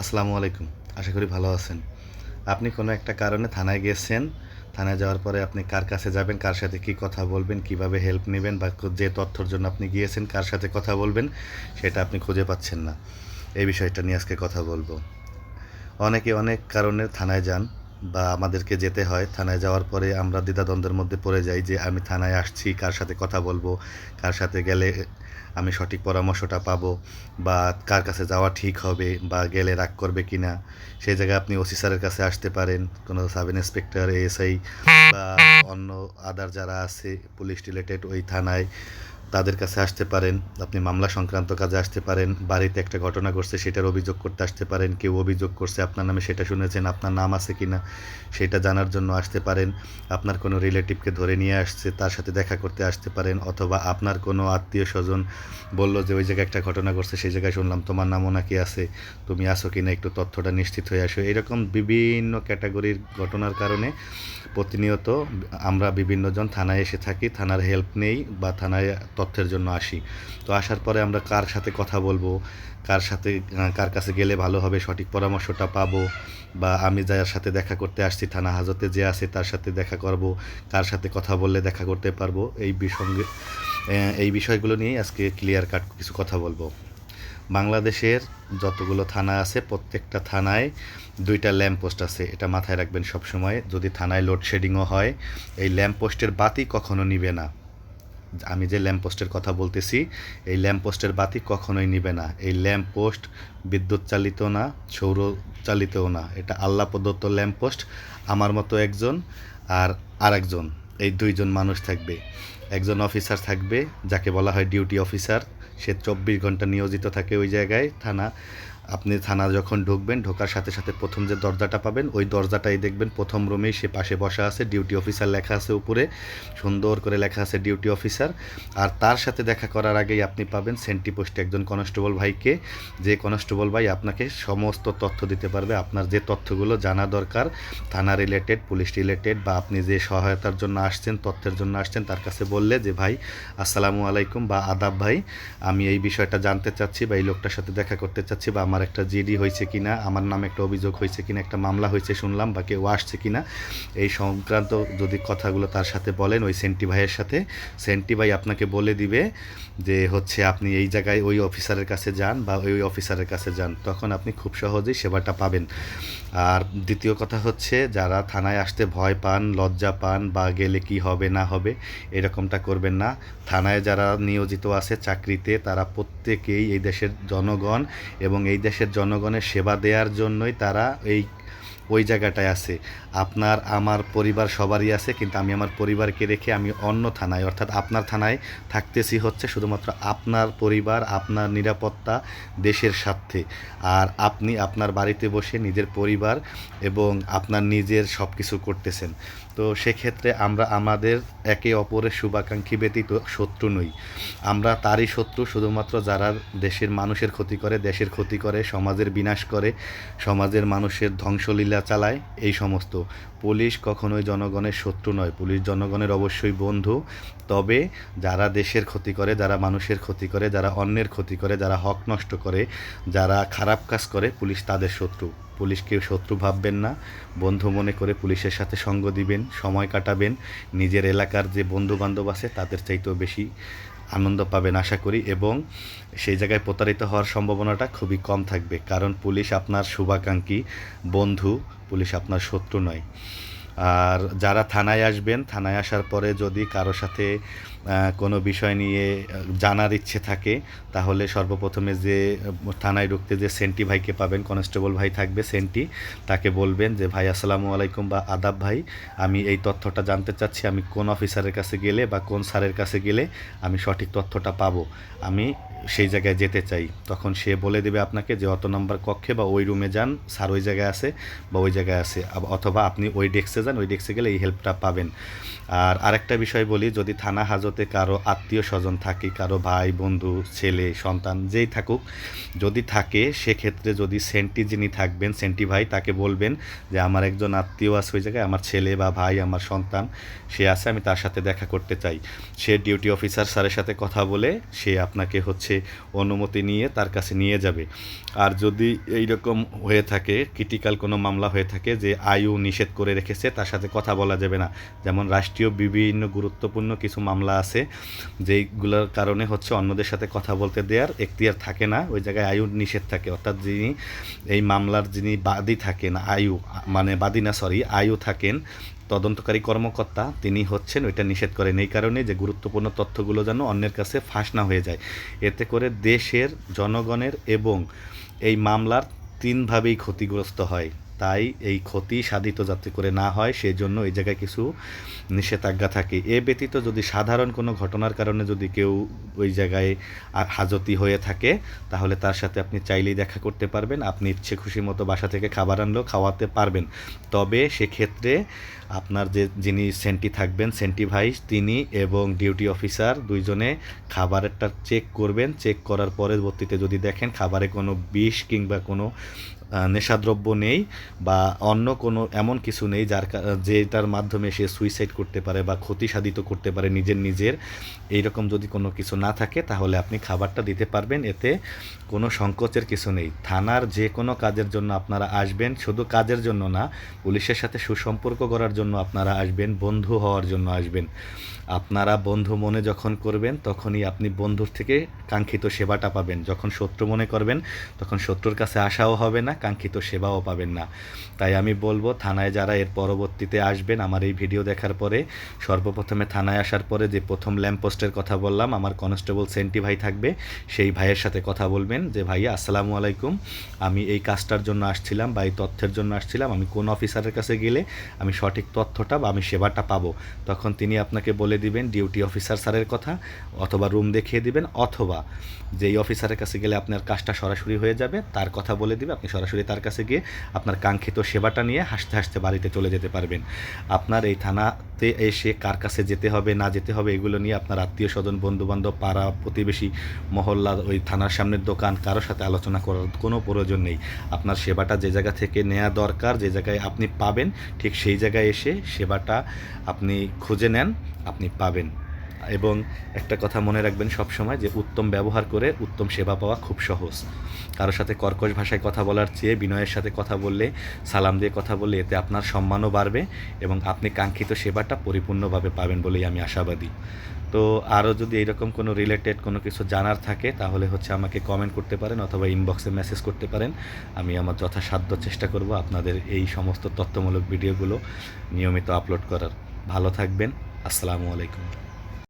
আসসালামু আলাইকুম। আশা করি ভালো আছেন। আপনি কোনো একটা কারণে থানায় গিয়েছেন। থানায় যাওয়ার পরে আপনি কার কাছে যাবেন, কার সাথে কী কথা বলবেন, কিভাবে হেল্প নিবেন বা যে তথ্যর জন্য আপনি গিয়েছেন, কার সাথে কথা বলবেন, সেটা আপনি খুঁজে পাচ্ছেন না। এই বিষয়টা নিয়ে আজকে কথা বলবো। অনেকে অনেক কারণে থানায় যান বা আমাদেরকে যেতে হয়। থানায় যাওয়ার পরে আমরা দ্বিধাদ্বন্দ্বের মধ্যে পড়ে যাই যে আমি থানায় আসছি, কার সাথে কথা বলবো, কার সাথে গেলে আমি সঠিক পরামর্শটা পাবো বা কার কাছে যাওয়া ঠিক হবে বা গেলে রাগ করবে কি না। সেই জায়গায় আপনি ওসি স্যারের কাছে আসতে পারেন, কোনো সাব ইন্সপেক্টর, এএসআই বা অন্য আদার যারা আছে পুলিশ রিলেটেড ওই থানায় তাদের কাছে আসতে পারেন। আপনি মামলা সংক্রান্ত কাজে আসতে পারেন। বাড়িতে একটা ঘটনা ঘটছে সেটার অভিযোগ করতে আসতে পারেন। কেউ অভিযোগ করছে আপনার নামে, সেটা শুনেছেন, আপনার নাম আছে কিনা সেটা জানার জন্য আসতে পারেন। আপনার কোনো রিলেটিভকে ধরে নিয়ে আসছে, তার সাথে দেখা করতে আসতে পারেন। অথবা আপনার কোনো আত্মীয় স্বজন বলল যে ওই জায়গায় একটা ঘটনা ঘটছে, সেই জায়গায় শুনলাম তোমার নামও নাকি আছে, তুমি আসো কিনা, একটু তথ্যটা নিশ্চিত হয়ে আসো। এরকম বিভিন্ন ক্যাটাগরির ঘটনার কারণে প্রতিনিয়ত আমরা বিভিন্নজন থানায় এসে থাকি, থানার হেল্প নেই বা থানায় তথ্যের জন্য আসি। তো আসার পরে আমরা কার সাথে কথা বলবো, কার সাথে কার কাছে গেলে ভালো হবে, সঠিক পরামর্শটা পাবো, বা আমি যার সাথে দেখা করতে আসছি থানা হাজতে যে আছে তার সাথে দেখা করব, কার সাথে কথা বললে দেখা করতে পারবো, এই বিষয়গুলো নিয়েই আজকে ক্লিয়ার কাট কিছু কথা বলবো। বাংলাদেশের যতগুলো থানা আছে প্রত্যেকটা থানায় 2টা ল্যাম্প পোস্ট আছে, এটা মাথায় রাখবেন সব সময়। যদি থানায় লোডশেডিংও হয়, এই ল্যাম্প পোস্টের বাতি কখনো নিবে না। আমি যে ল্যাম্প পোস্টের কথা বলতেছি, এই ল্যাম্প পোস্টের বাতি কখনোই নিবে না। এই ল্যাম্প পোস্ট বিদ্যুৎ চালিত না, সৌর চালিতও না। এটা আল্লাহ প্রদত্ত ল্যাম্প পোস্ট। আমার মতো একজন আর আরেকজন, এই 2জন মানুষ থাকবে। একজন অফিসার থাকবে যাকে বলা হয় ডিউটি অফিসার। সে 24 ঘন্টা নিয়োজিত থাকে ওই জায়গায় থানা। আপনি থানা যখন ঢুকবেন, ঢোকার সাথে সাথে প্রথম যে দরজাটা পাবেন ওই দরজাটাই দেখবেন প্রথম রুমেই সে পাশে বসা আছে, ডিউটি অফিসার লেখা আছে উপরে, সুন্দর করে লেখা আছে ডিউটি অফিসার। আর তার সাথে দেখা করার আগেই আপনি পাবেন সেন্টি পোস্টে একজন কনস্টেবল ভাইকে, যে কনস্টেবল ভাই আপনাকে সমস্ত তথ্য দিতে পারবে। আপনার যে তথ্যগুলো জানা দরকার থানা রিলেটেড, পুলিশ রিলেটেড, বা আপনি যে সহায়তার জন্য আসছেন, তথ্যের জন্য আসছেন, তার কাছে বললে যে ভাই আসসালামু আলাইকুম বা আদাব ভাই, আমি এই বিষয়টা জানতে চাচ্ছি বা এই লোকটার সাথে দেখা করতে চাচ্ছি, বা আমার একটা জিডি হয়েছে কিনা, আমার নামে একটা অভিযোগ হয়েছে কিনা, একটা মামলা হয়েছে শুনলাম, বা কেউ আসছে কিনা, এই সংক্রান্ত যদি কথাগুলো তার সাথে বলেন ওই সেন্টি ভাইয়ের সাথে, সেন্টি ভাই আপনাকে বলে দিবে যে হচ্ছে আপনি এই জায়গায় ওই অফিসারের কাছে যান বা ওই অফিসারের কাছে যান, তখন আপনি খুব সহজেই সেবাটা পাবেন। আর দ্বিতীয় কথা হচ্ছে, যারা থানায় আসতে ভয় পান, লজ্জা পান বা গেলে কি হবে না হবে এরকমটা করবেন না। থানায় যারা নিয়োজিত আছে চাকরিতে, তারা প্রত্যেকেই এই দেশের জনগণ এবং এই দেশের জনগণের সেবা দেওয়ার জন্যই তারা ওই জায়গাটায় আছে। আপনার আমার পরিবার সবারই আছে, কিন্তু আমি আমার পরিবারকে রেখে আমি অন্য থানায়, অর্থাৎ আপনার থানায় থাকতেছি হচ্ছে শুধুমাত্র আপনার পরিবার, আপনার নিরাপত্তা, দেশের স্বার্থে। আর আপনি আপনার বাড়িতে বসে নিজের পরিবার এবং আপনার নিজের সব কিছু করতেছেন। তো সেক্ষেত্রে আমরা আমাদের একে অপরের শুভাকাঙ্ক্ষী ব্যতীত শত্রু নই। আমরা তারই শত্রু শুধুমাত্র যারা দেশের মানুষের ক্ষতি করে, দেশের ক্ষতি করে, সমাজের বিনাশ করে, সমাজের মানুষের ধ্বংসলীলা চালায়, এই সমস্ত। পুলিশ কখনোই জনগণের শত্রু নয়, পুলিশ জনগণের অবশ্যই বন্ধু। তবে যারা দেশের ক্ষতি করে, যারা মানুষের ক্ষতি করে, যারা অন্যের ক্ষতি করে, যারা হক নষ্ট করে, যারা খারাপ কাজ করে, পুলিশ তাদের শত্রু। পুলিশকে শত্রু ভাববেন না, বন্ধু মনে করে পুলিশের সাথে সঙ্গ দিবেন, সময় কাটাবেন। নিজের এলাকার যে বন্ধু বান্ধব আছে তাদের চাইতেও বেশি আনন্দ পাবেন আশা করি, এবং সেই জায়গায় প্রতারিত হওয়ার সম্ভাবনাটা খুবই কম থাকবে, কারণ পুলিশ আপনার শুভাকাঙ্ক্ষী বন্ধু, পুলিশ আপনার শত্রু নয়। আর যারা থানায় আসবেন, থানায় আসার পরে যদি কারো সাথে কোনো বিষয় নিয়ে জানার ইচ্ছে থাকে, তাহলে সর্বপ্রথমে যে থানায় ঢুকতে যে সেন্টি ভাইকে পাবেন, কনস্টেবল ভাই থাকবে সেন্টি, তাকে বলবেন যে ভাই আসসালামু আলাইকুম বা আদাব ভাই, আমি এই তথ্যটা জানতে চাচ্ছি, আমি কোন অফিসারের কাছে গেলে বা কোন স্যারের কাছে গেলে আমি সঠিক তথ্যটা পাবো, আমি সেই জায়গায় যেতে চাই। তখন সে বলে দেবে আপনাকে যে অত নম্বর কক্ষে বা ওই রুমে যান, স্যার ওই জায়গায় আছে বা ওই জায়গায় আছে, অথবা আপনি ওই ডেস্কে যান, ওই ডেস্কে গেলে এই হেল্পটা পাবেন। আর আরেকটা বিষয় বলি, যদি থানা হাজতে কারো আত্মীয় স্বজন থাকে, কারো ভাই বন্ধু ছেলে সন্তান যেই থাকুক, যদি থাকে, সেক্ষেত্রে যদি সেন্টি যিনি থাকবেন, সেন্টি ভাই, তাকে বলবেন যে আমার একজন আত্মীয় আছে ওই জায়গায়, আমার ছেলে বা ভাই, আমার সন্তান সে আছে, আমি তার সাথে দেখা করতে চাই। সে ডিউটি অফিসার স্যারের সাথে কথা বলে সে আপনাকে হচ্ছে কাছে অনুমতি নিয়ে তার কাছে নিয়ে যাবে। আর যদি এইরকম হয়ে থাকে, ক্রিটিক্যাল কোনো মামলা হয়ে থাকে যে আয়ু নিষেধ করে রেখেছে, তার সাথে কথা বলা যাবে না। যেমন রাষ্ট্রীয় বিভিন্ন গুরুত্বপূর্ণ কিছু মামলা আছে যেইগুলোর কারণে হচ্ছে অন্যদের সাথে কথা বলতে দেওয়ার এখতিয়ার থাকে না, ওই জায়গায় আয়ু নিষেধ থাকে। অর্থাৎ যিনি এই মামলার যিনি বাদী থাকেন, আয়ু থাকেন, তদন্তকারী কর্মকর্তা, তিনি হচ্ছেন ওইটা নিষেধ করেন এই কারণে যে গুরুত্বপূর্ণ তথ্যগুলো যেন অন্যের কাছে ফাঁস না হয়ে যায়। এতে করে দেশের, জনগণের এবং এই মামলার তিনভাবেই ক্ষতিগ্রস্ত হয়। তাই এই ক্ষতি সাধিত যাতে করে না হয় সেজন্য এই জায়গায় কিছু নিষেধাজ্ঞা থাকে। এ ব্যতীত যদি সাধারণ কোনো ঘটনার কারণে যদি কেউ ওই জায়গায় হাজতি হয়ে থাকে, তাহলে তার সাথে আপনি চাইলেই দেখা করতে পারবেন। আপনি ইচ্ছে খুশি মতো বাসা থেকে খাবার আনলেও খাওয়াতে পারবেন। তবে সেক্ষেত্রে আপনার যিনি সেন্টি থাকবেন, সেন্টি ভাই, তিনি এবং ডিউটি অফিসার দুইজনে খাবারেরটা চেক করবেন। চেক করার পরবর্তীতে যদি দেখেন খাবারে কোনো বিষ কিংবা কোনো নেশাদ্রব্য নেই বা অন্য কোনো এমন কিছু নেই যেটার মাধ্যমে সে সুইসাইড করতে পারে বা ক্ষতি সাধিত করতে পারে নিজের, এইরকম যদি কোনো কিছু না থাকে, তাহলে আপনি খাবারটা দিতে পারবেন। এতে কোনো সংকোচের কিছু নেই। থানার যে কোনো কাজের জন্য আপনারা আসবেন, শুধু কাজের জন্য না, পুলিশের সাথে সুসম্পর্ক করার জন্য আপনারা আসবেন, বন্ধু হওয়ার জন্য আসবেন। আপনারা বন্ধু মনে যখন করবেন, তখনই আপনি বন্ধুর থেকে কাঙ্ক্ষিত সেবাটা পাবেন। যখন শত্রু মনে করবেন, তখন শত্রুর কাছে আসাও হবে না, কাঙ্ক্ষিত সেবাও পাবেন না। তাই আমি বলবো, থানায় যারা এর পরবর্তীতে আসবেন, আমার এই ভিডিও দেখার পরে সর্বপ্রথমে থানায় আসার পরে যে প্রথম ল্যাম্পপোস্টের কথা বললাম, আমার কনস্টেবল সেন্টি ভাই থাকবে, সেই ভাইয়ের সাথে কথা বলবেন যে ভাইয়া আসসালামু আলাইকুম, আমি এই কাজটার জন্য আসছিলাম বা এই তথ্যের জন্য আসছিলাম, আমি কোন অফিসারের কাছে গেলে আমি সঠিক তথ্যটা বা আমি সেবাটা পাবো। তখন তিনি আপনাকে বলে দিবেন ডিউটি অফিসার স্যারের কথা, অথবা রুম দেখিয়ে দিবেন, অথবা যেই অফিসারের কাছে গেলে আপনার কাজটা সরাসরি হয়ে যাবে তার কথা বলে দিবে। আপনি সরাসরি তার কাছে গিয়ে আপনার কাঙ্ক্ষিত সেবাটা নিয়ে হাসতে হাসতে বাড়িতে চলে যেতে পারবেন। আপনার এই থানাতে এসে কার কাছে যেতে হবে না যেতে হবে এগুলো নিয়ে আপনার আত্মীয় স্বজন, বন্ধুবান্ধব, পাড়া প্রতিবেশী, মহল্লার, ওই থানার সামনের দোকান, কারোর সাথে আলোচনা করার কোনো প্রয়োজন নেই। আপনার সেবাটা যে জায়গা থেকে নেওয়া দরকার, যে জায়গায় আপনি পাবেন, ঠিক সেই জায়গায় এসে সেবাটা আপনি খুঁজে নেন, আপনি পাবেন। এবং একটা কথা মনে রাখবেন সবসময়, যে উত্তম ব্যবহার করে উত্তম সেবা পাওয়া খুব সহজ। কারোর সাথে কর্কশ ভাষায় কথা বলার চেয়ে বিনয়ের সাথে কথা বললে, সালাম দিয়ে কথা বললে, এতে আপনার সম্মানও বাড়বে এবং আপনি কাঙ্ক্ষিত সেবাটা পরিপূর্ণভাবে পাবেন বলেই আমি আশাবাদী। তো আরও যদি এইরকম কোনো রিলেটেড কোনো কিছু জানার থাকে, তাহলে হচ্ছে আমাকে কমেন্ট করতে পারেন অথবা ইনবক্সে মেসেজ করতে পারেন। আমি আমার যথাসাধ্য চেষ্টা করব আপনাদের এই সমস্ত তথ্যমূলক ভিডিওগুলো নিয়মিত আপলোড করার। ভালো থাকবেন। আসসালামু আলাইকুম।